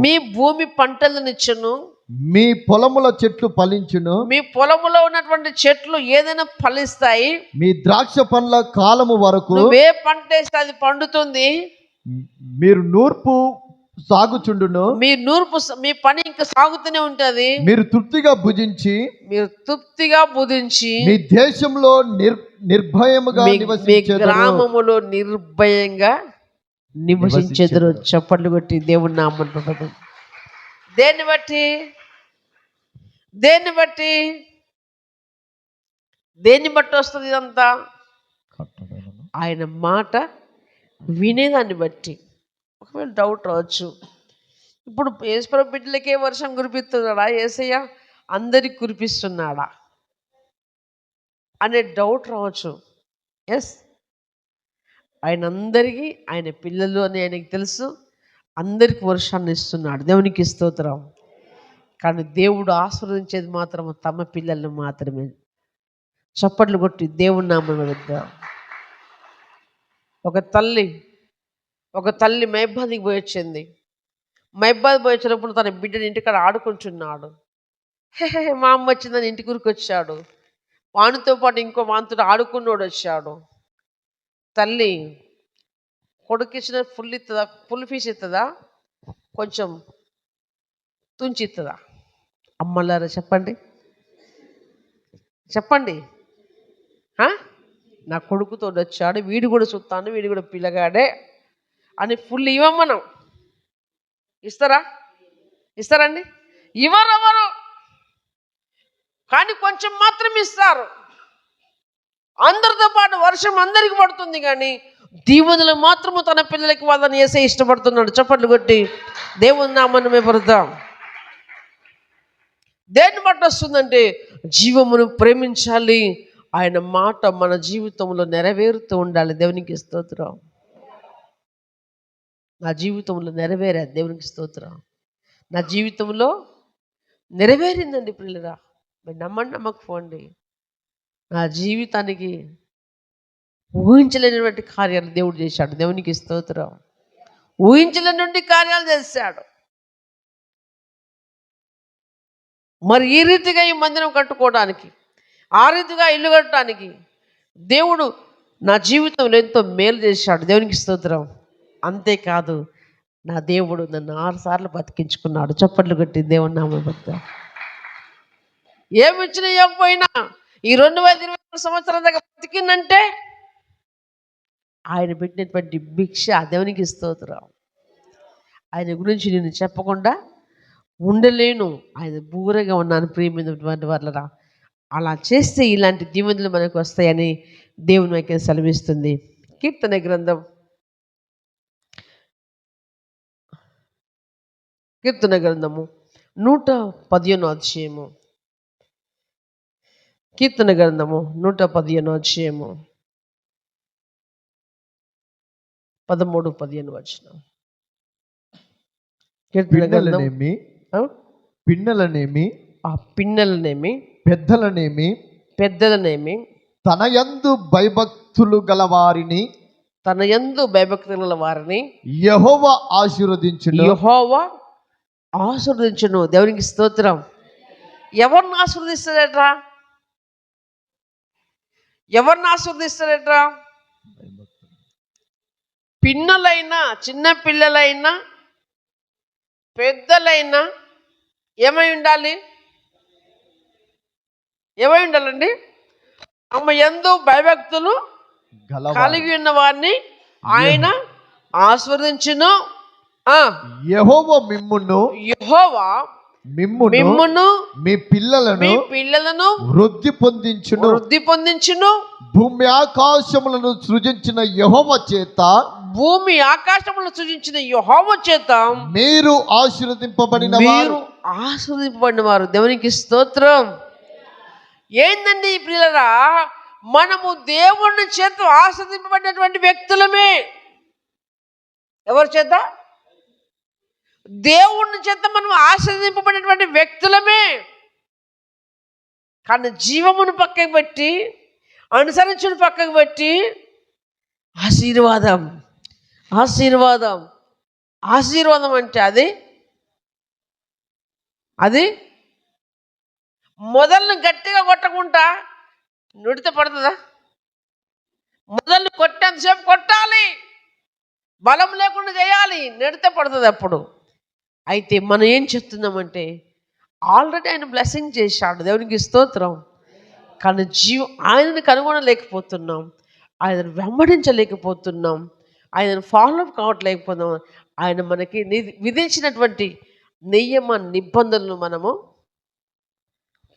మీ పొలముల చెట్లు ఫలించును. మీ పొలములో ఉన్నటువంటి చెట్లు ఏదైనా ఫలిస్తాయి. మీ ద్రాక్ష పండ్ల కాలము వరకు ఏ పంట వేస్తే అది పండుతుంది. మీరు నూర్పు సాగుచుండును. మీ పని ఇంకా సాగుతూనే ఉంటది. మీరు తృప్తిగా భుజించి మీ దేశంలో నిర్భయముగా గ్రామములో నిర్భయంగా నివసించెదరు. చప్పట్లు కొట్టి దేవుని నామమున. దేన్ని బట్టి వస్తుంది ఇదంతా? ఆయన మాట వినేదాన్ని బట్టి. ఒకవేళ డౌట్ రావచ్చు, ఇప్పుడు యేసుప్రభు బిడ్డలకే వర్షం కురిపిస్తున్నాడా యేసయ్య, అందరికి కురిపిస్తున్నాడా అనే డౌట్ రావచ్చు. ఎస్, ఆయన అందరికీ, ఆయన పిల్లలు అని ఆయనకి తెలుసు, అందరికి వర్షాన్ని ఇస్తున్నాడు. దేవునికి స్తోత్రం. కానీ దేవుడు ఆశీర్వదించేది మాత్రం తమ పిల్లలను మాత్రమే. చప్పట్లు కొట్టి దేవుని నామమున విద్దాం. ఒక తల్లి మైబాద్కి పోయి వచ్చింది. మైబాద్ పోయి వచ్చినప్పుడు తన బిడ్డని ఇంటికాడ ఆడుకుంటున్నాడు. మా అమ్మ వచ్చిందని ఇంటి గురికి వచ్చాడు. వానితో పాటు ఇంకో వానితో ఆడుకున్నోడు వచ్చాడు. తల్లి కొడుకు ఇచ్చిన ఫుల్ ఫీస్ ఇస్తుందా, కొంచెం తుంచి ఇస్తుందా? అమ్మలారా చెప్పండి. నా కొడుకుతో వచ్చాడు, వీడు కూడా చూస్తాను, వీడు కూడా పిల్లగాడే అని ఫుల్ ఇవ్వమనం. ఇస్తారండి? ఇవ్వరెవరు, కానీ కొంచెం మాత్రం ఇస్తారు. అందరితో పాటు వర్షం అందరికి పడుతుంది, కానీ దీవెనలు మాత్రము తన పిల్లలకి వాళ్ళని వేసే ఇష్టపడుతున్నాడు. చప్పట్లు కొట్టి దేవుని నామమున పడతాం. దేన్ని బట్టి వస్తుందంటే జీవమును ప్రేమించాలి. ఆయన మాట మన జీవితంలో నెరవేరుతూ ఉండాలి. దేవునికి స్తోత్రం. నా జీవితంలో నెరవేరా, దేవునికి స్తోత్రం. నా జీవితంలో నెరవేరిందండి పిల్లరా. మీరు నమ్మకపోండి, నా జీవితానికి ఊహించలేనటువంటి కార్యాలు దేవుడు చేశాడు. దేవునికి స్తోత్రం. ఊహించలేనటువంటి కార్యాలు చేశాడు. మరి ఈ రీతిగా ఈ మందిరం కట్టుకోవడానికి, ఆ రీతిగా ఇల్లు కట్టడానికి దేవుడు నా జీవితంలో ఎంతో మేలు చేశాడు. దేవునికి స్తోత్రం. అంతేకాదు, నా దేవుడు నన్ను 6 సార్లు బతికించుకున్నాడు. చప్పట్లు కొట్టి దేవుని నామం భక్త. ఏమి ఇచ్చినా ఇవ్వకపోయినా ఈ 2020 సంవత్సరాల దాకా బతికిందంటే ఆయన పెట్టినటువంటి భిక్ష. దేవునికి స్తోత్రం. ఆయన గురించి నేను చెప్పకుండా ఉండలేను. ఆయన బూరగా ఉన్నాను ప్రియమైనటువంటి వాళ్ళరా. అలా చేస్తే ఇలాంటి దీవెనలు మనకు వస్తాయని దేవుని వాక్యం సెలవిస్తుంది. కీర్తన గ్రంథం 115 అధ్యాయము. కీర్తన గ్రంథము 115 అధ్యాయము 13-15 వచనం. కీర్తన గ్రంథం పిన్నలనేమి పెద్దలనేమి తన యందు భయభక్తులు గల వారిని యెహోవా ఆశీర్వదించును. దేవునికి స్తోత్రం. ఎవరిని ఆశీర్వదిస్తాడట? పిన్నలైనా, చిన్న పిల్లలైనా, పెద్దలైనా ఏమై ఉండాలండి? ఆమె యందు భయభక్తులు కలిగి ఉన్న వారిని ఆయన ఆశీర్వదించును. యెహోవా మిమ్మును మీ పిల్లలను వృద్ధి పొందించును. భూమి ఆకాశములను సృజించిన యెహోవా చేత మీరు ఆశీర్వదింపబడిన వారు. దేవునికి స్తోత్రం. ఏందండి ఈ పిల్లరా? మనము దేవుని చేత ఆశీర్వదింపబడినటువంటి వ్యక్తులమే. ఎవరి చేత? దేవుని చేత మనం ఆశీర్వదింపబడినటువంటి వ్యక్తులమే. కానీ జీవమును పక్కకు పెట్టి, అనుసరించుని పక్కకు పెట్టి ఆశీర్వాదం అంటే అది మొదలను గట్టిగా కొట్టకుండా నుడితే పడుతుందా? మొదలు కొట్టేంతసేపు కొట్టాలి, బలం లేకుండా చేయాలి, నెడితే పడుతుంది అప్పుడు. అయితే మనం ఏం చెప్తున్నామంటే ఆల్రెడీ ఆయన బ్లెస్సింగ్ చేశాడు. దేవునికి స్తోత్రం. కానీ ఆయనను కనుగొనలేకపోతున్నాం, ఆయనను వెంబడించలేకపోతున్నాం, ఆయనను ఫాలో అప్ కావట్లేకపోతున్నాం. ఆయన మనకి విధించినటువంటి నియమ నిబంధనలు మనము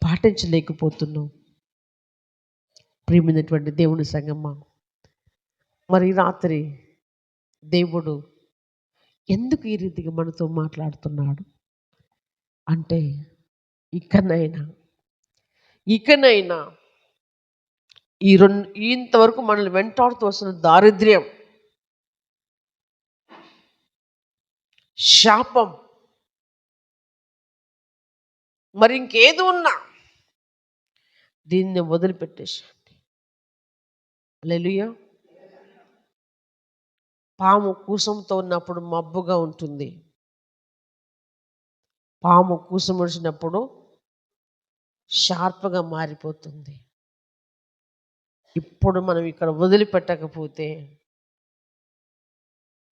పాటించలేకపోతున్నాం. ప్రియమైనటువంటి దేవుని సంగమ, మరి రాత్రి దేవుడు ఎందుకు ఈ రీతిగా మనతో మాట్లాడుతున్నాడు అంటే, ఇకనైనా ఇంతవరకు మనల్ని వెంటాడుతూ వస్తున్న దారిద్ర్యం, శాపం, మరి ఇంకేది ఉన్నా దీన్ని వదిలిపెట్టేసండి. హల్లెలూయా. పాము కూసంతో ఉన్నప్పుడు మబ్బుగా ఉంటుంది, పాము కూసం వచ్చినప్పుడు షార్ప్గా మారిపోతుంది. ఇప్పుడు మనం ఇక్కడ వదిలిపెట్టకపోతే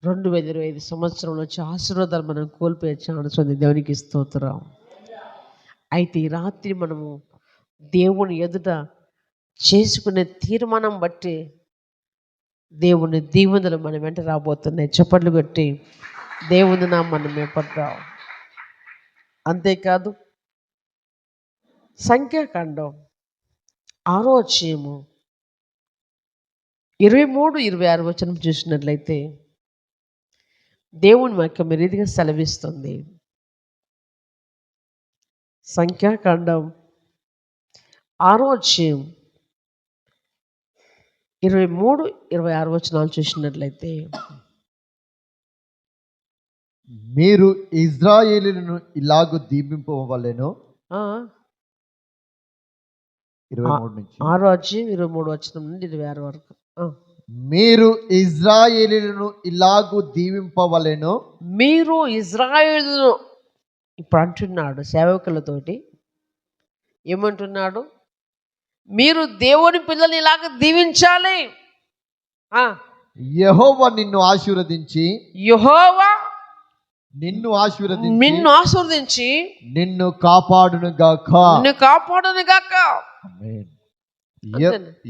2025 సంవత్సరంలో వచ్చే ఆశీర్వాదాలు మనం కోల్పోయే ఛాన్స్ ఉంది. దేవునికి స్తోత్రం. అయితే ఈ రాత్రి మనము దేవుని ఎదుట చేసుకునే తీర్మానం బట్టి దేవుని దీవెనలు మన వెంట రాబోతున్నాయి. చప్పట్లు కొట్టి దేవుని నామమున మేపడదాం. అంతేకాదు, సంఖ్యాకాండం 6వ అధ్యాయము 23-26 వచనం చూసినట్లయితే దేవుని వాక్యం ఈ రీతిగా సెలవిస్తుంది. సంఖ్యాకాండం 6వ అధ్యాయం 23-26 వచనాలు చూసినట్లయితే, మీరు ఇశ్రాయేలును ఇలాగు దీవింపవలెను. 6వ అధ్యాయం 23 వచనం నుండి 26 వరకు. మీరు ఇశ్రాయేలును ఇలాగు దీవింపవలెను. మీరు ఇశ్రాయేలును ఇప్పుడు అంటున్నాడు సేవకులతోటి, ఏమంటున్నాడు? మీరు దేవుని పిల్లల్ని ఇలాగ దీవించాలి. యెహోవా నిన్ను ఆశీర్వదించి యెహోవా నిన్ను ఆశీర్వదించి నిన్ను ఆశీర్వదించి నిన్ను కాపాడును గాక. నిన్ను కాపాడును గాక. ఆమేన్.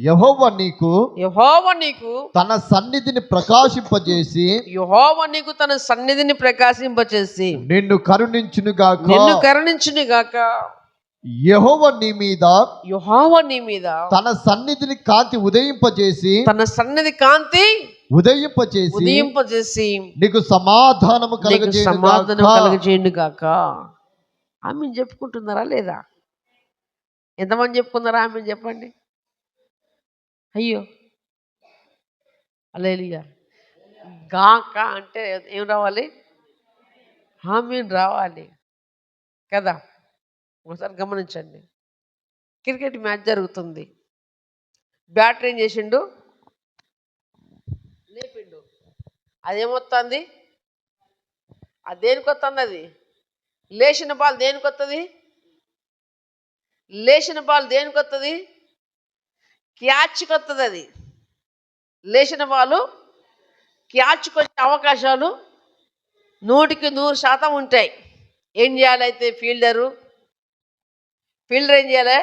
యెహోవా నీకు యెహోవా నీకు తన సన్నిధిని ప్రకాశింపజేసి యెహోవా నీకు తన సన్నిధిని ప్రకాశింపచేసి నిన్ను కరుణించును గాక. నిన్ను కరుణించును గాక. యెహోవా నీ మీద యెహోవా నీ మీద తన సన్నిధిని కాంతి ఉదయింపజేసి తన సన్నిధి కాంతి ఉదయింపజేసి నీకు సమాధానము నీకు సమాధానం కలగజేయును గాక. ఆమె చెప్పుకుంటున్నారా లేదా? ఎంతమంది చెప్పుకున్నారా ఆమె? చెప్పండి. అయ్యో హల్లెలూయా. గాక అంటే ఏం రావాలి? ఆమేన్ రావాలి కదా. ఒకసారి గమనించండి. క్రికెట్ మ్యాచ్ జరుగుతుంది. బ్యాటర్ ఏం చేసిండు? లేపిండు. అదేమొస్తుంది? అది దేనికి వస్తుంది? అది లేచిన బాల్ దేనికి వస్తుంది? లేచిన బాల్ దేనికి వస్తుంది? క్యాచ్కి వస్తుంది. అది లేచిన బాలు క్యాచ్కి వచ్చే అవకాశాలు 100% ఉంటాయి. ఏం చేయాలైతే ఫీల్డర్ ఏం చేయాలి?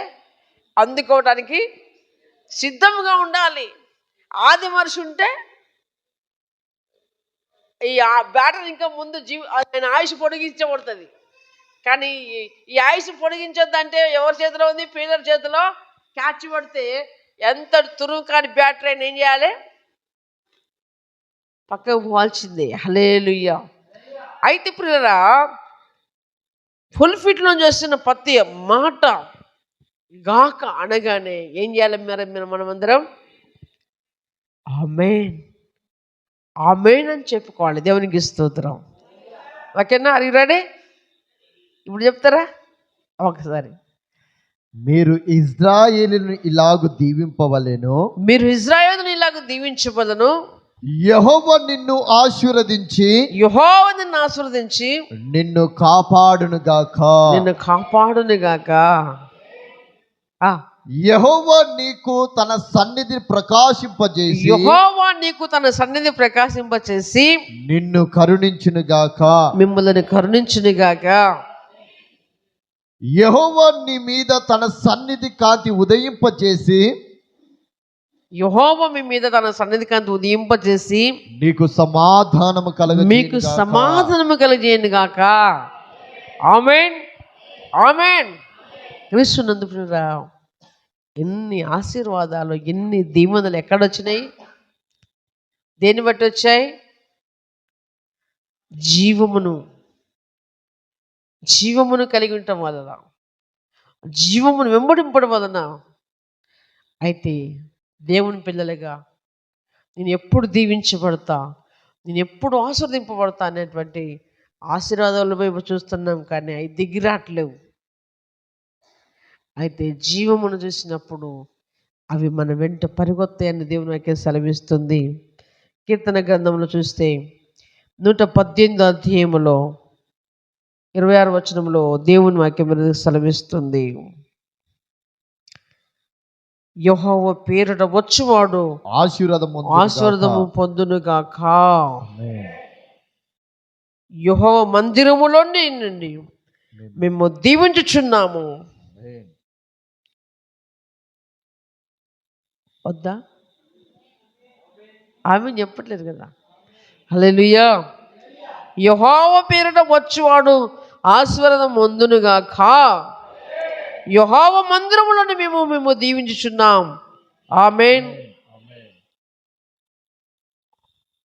అందుకోవడానికి సిద్ధంగా ఉండాలి. ఆది మనిషి ఉంటే ఈ బ్యాటర్ ఇంకా ముందు ఆయన ఆయుష్ పొడిగించబడుతుంది. కానీ ఈ ఆయుష్ పొడిగించొద్దంటే ఎవరి చేతిలో ఉంది? ఫీల్డర్ చేతిలో. క్యాచ్ పడితే ఎంత తురుగు కాని బ్యాటర్ అయినా ఏం చేయాలి? పక్కకు పోవాల్సిందే. హల్లెలూయా. అయితే ప్రియులారా, ఫుల్ ఫిట్లో చేస్తున్న ప్రతి మాట గాక అనగానే ఏం చేయాలి? మనమందరం ఆమేన్ ఆమేన్ అని చెప్పుకోవాలి. దేవునికి స్తోత్రం. ఓకేనా? Are you ready? ఇప్పుడు చెప్తారా ఒకసారి? మీరు ఇశ్రాయేలును ఇలాగు దీవింపవలెను. మీరు ఇశ్రాయేలును ఇలాగ దీవించవలెను. యెహోవా నిన్ను ఆశీర్వదించి యెహోవా నిన్ను ఆశీర్వదించి నిన్ను కాపాడును గాక. నిన్ను కాపాడును గాక. యెహోవా నీకు తన సన్నిధిని ప్రకాశింపజేసి యెహోవా నీకు తన సన్నిధి ప్రకాశింపచేసి నిన్ను కరుణించును గాక. మిమ్మల్ని కరుణించును గాక. యెహోవా నీ మీద తన సన్నిధి కాంతి ఉదయింపజేసి యెహోవా మీ మీద తన సన్నిధి కాంతి ఉదయింపజేసి నీకు సమాధానము మీకు సమాధానము కలగజేయును గాక. ఆమేన్ ఆమేన్. క్రీస్తునందు ప్రియులారా, ఎన్ని ఆశీర్వాదాలు, ఎన్ని దీవెనలు ఎక్కడొచ్చినాయి? దేన్ని బట్టి వచ్చాయి? జీవమును కలిగి ఉండటం వలన, జీవమును వెంబడింపడం వలన. అయితే దేవుని పిల్లలుగా నేను ఎప్పుడు దీవించబడతా, నేను ఎప్పుడు ఆశీర్వదింపబడతా అనేటువంటి ఆశీర్వాదాల వైపు చూస్తున్నాం, కానీ అవి దిగిరాట్లేవు. అయితే జీవమును చూసినప్పుడు అవి మన వెంట పరిగొత్తాయని దేవుని వాక్యం సెలవిస్తుంది. కీర్తన గ్రంథంలో చూస్తే 118 అధ్యాయములో 26 వచనంలో దేవుని వాక్యం సెలవిస్తుంది. యెహోవా పేరుట వచ్చువాడు ఆశీర్వాదము పొందును గాక. యెహోవా మందిరములో నుండి మేము దీవించుచున్నాము. వద్దా? ఆమె చెప్పట్లేదు కదా. హల్లెలూయా. యెహోవా పేరుట వచ్చువాడు ఆశీర్వాదం పొందును గాక. యెహోవా మందిరములను మేము దీవించుచున్నాం. ఆమేన్.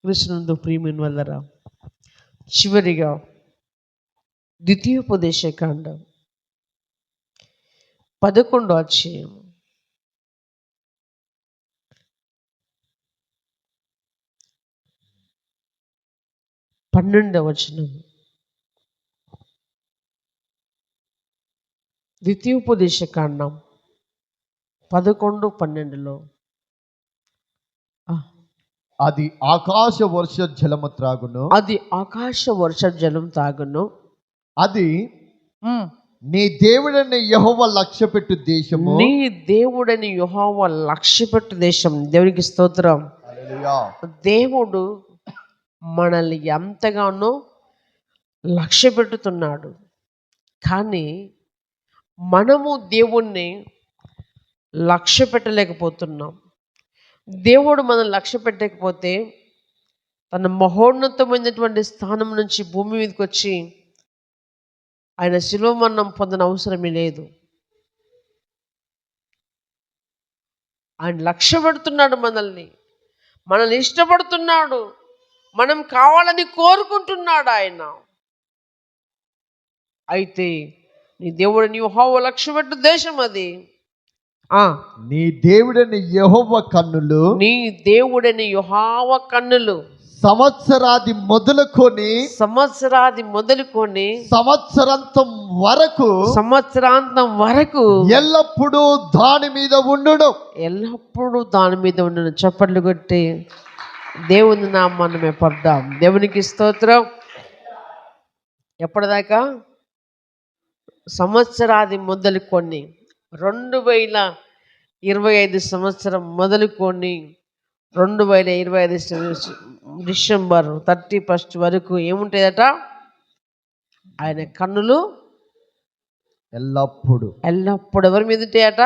కృష్ణునందు ప్రియమైన వాళ్ళరా, చివరిగా ద్వితీయోపదేశకాండం 11వ అధ్యాయం 12వ వచనం. ద్వితీయోపదేశకాండం 11:12లో అది ఆకాశ వర్ష జలము త్రాగును. అది ఆకాశ వర్ష జలం తాగును. అది నీ దేవుడైన యెహోవా లక్ష్యపెట్టు దేశము నీ దేవుడని యెహోవా లక్ష్యపెట్టు దేశం. దేవునికి స్తోత్రం. హల్లెలూయా. దేవుడు మనల్ని ఎంతగానో లక్ష్య పెట్టుతున్నాడు. కానీ మనము దేవుణ్ణి లక్ష్య పెట్టలేకపోతున్నాం. దేవుడు మనం లక్ష్య పెట్టకపోతే తన మహోన్నతమైనటువంటి స్థానం నుంచి భూమి మీదకి వచ్చి ఆయన శిలువ మరణం పొందిన అవసరమే లేదు. ఆయన లక్ష్య పెడుతున్నాడు మనల్ని ఇష్టపడుతున్నాడు, మనం కావాలని కోరుకుంటున్నాడు ఆయన. అయితే నీ దేవుడిని యెహోవా లక్ష్యపెట్టు దేశం అది. నీ దేవుడైన యెహోవా కన్నులు నీ దేవుడని యెహోవా కన్నులు సంవత్సరాది మొదలుకొని సంవత్సరాంతం వరకు ఎల్లప్పుడూ దాని మీద ఉండును. చప్పట్లు కొట్టి దేవుని నామాన్ని మేము పడదాం. దేవునికి స్తోత్రం. ఎప్పటిదాకా? సంవత్సరాది మొదలుకొని 2025 సంవత్సరం మొదలుకొని 2025 డిసెంబర్ 31 వరకు ఏముంటాయట? ఆయన కన్నులు ఎల్లప్పుడు ఎవరి మీద ఉంటాయట?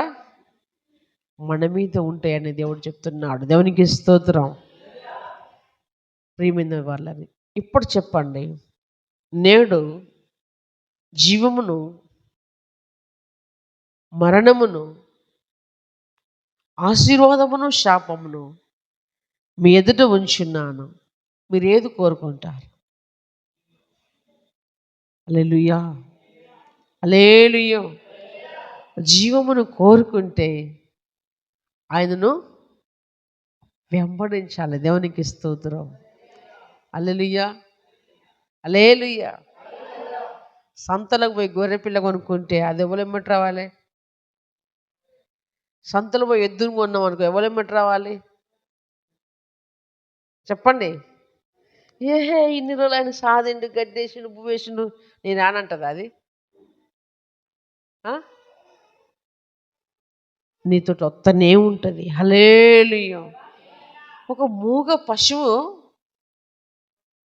మన మీద ఉంటాయని దేవుడు చెప్తున్నాడు. దేవునికి స్తోత్రం. ప్రియమైన వాళ్ళని ఇప్పుడు చెప్పండి, నేడు జీవమును మరణమును ఆశీర్వాదమును శాపమును మీ ఎదుట ఉంచున్నాను, మీరు ఏది కోరుకుంటారు? హల్లెలూయా, హల్లెలూయా. జీవమును కోరుకుంటే ఆయనను వెంబడించాలి. దేవునికి స్తోత్రం. హల్లెలూయా, హల్లెలూయా. సంతలకు పోయి గొర్రె పిల్ల కొనుక్కుంటే అది ఎవరెమ్మటి రావాలి? సంతలో పోయి ఎద్దును కొన్నాం అనుకో, ఎవరెమ్మటి రావాలి? చెప్పండి. ఇన్ని రోజులు ఆయన సాదిండు, గడ్డేసిండు, పువ్వేసిండు, నేను రానంటది అది. నీతో వస్తనే ఉంటుంది. హల్లెలూయా. ఒక మూగ పశువు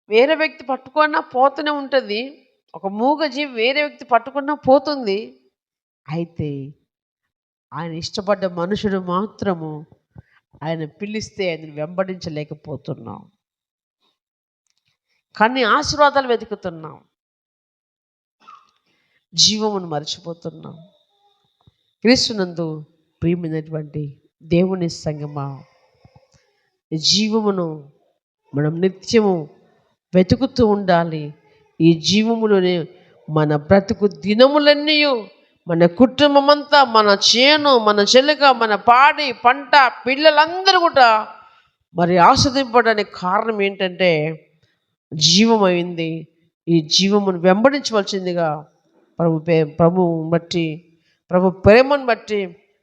వేరే వ్యక్తి పట్టుకున్నా పోతూనే ఉంటుంది. ఒక మూగ జీవి వేరే వ్యక్తి పట్టుకున్నా పోతుంది. అయితే ఆయన ఇష్టపడ్డ మనుషుడు మాత్రము ఆయన పిలిస్తే ఆయన వెంబడించలేకపోతున్నాం. కానీ ఆశీర్వాదాలు వెతుకుతున్నాం, జీవమును మర్చిపోతున్నాం. క్రీస్తునందు ప్రియమైనటువంటి దేవుని సంగమా, జీవమును మనం నిత్యము వెతుకుతూ ఉండాలి. ఈ జీవములోనే మన బ్రతుకు దినములన్నీ, మన కుటుంబం అంతా, మన చేను, మన చెలక, మన పాడి పంట, పిల్లలందరూ కూడా మరి ఆస్వాదింపడానికి కారణం ఏంటంటే జీవమైంది. ఈ జీవమును వెంబడించవలసిందిగా ప్రభు ప్రేమను బట్టి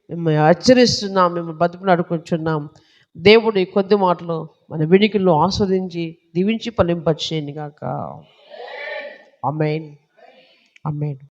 మేము హెచ్చరిస్తున్నాం, మేము బతుకులాడుకుంటున్నాం. దేవుడు ఈ కొద్ది మాటలు మన వినికిల్లో ఆస్వాదించి దీవించి ఫలింపచేయను గాక. ఆమేన్, ఆమేన్.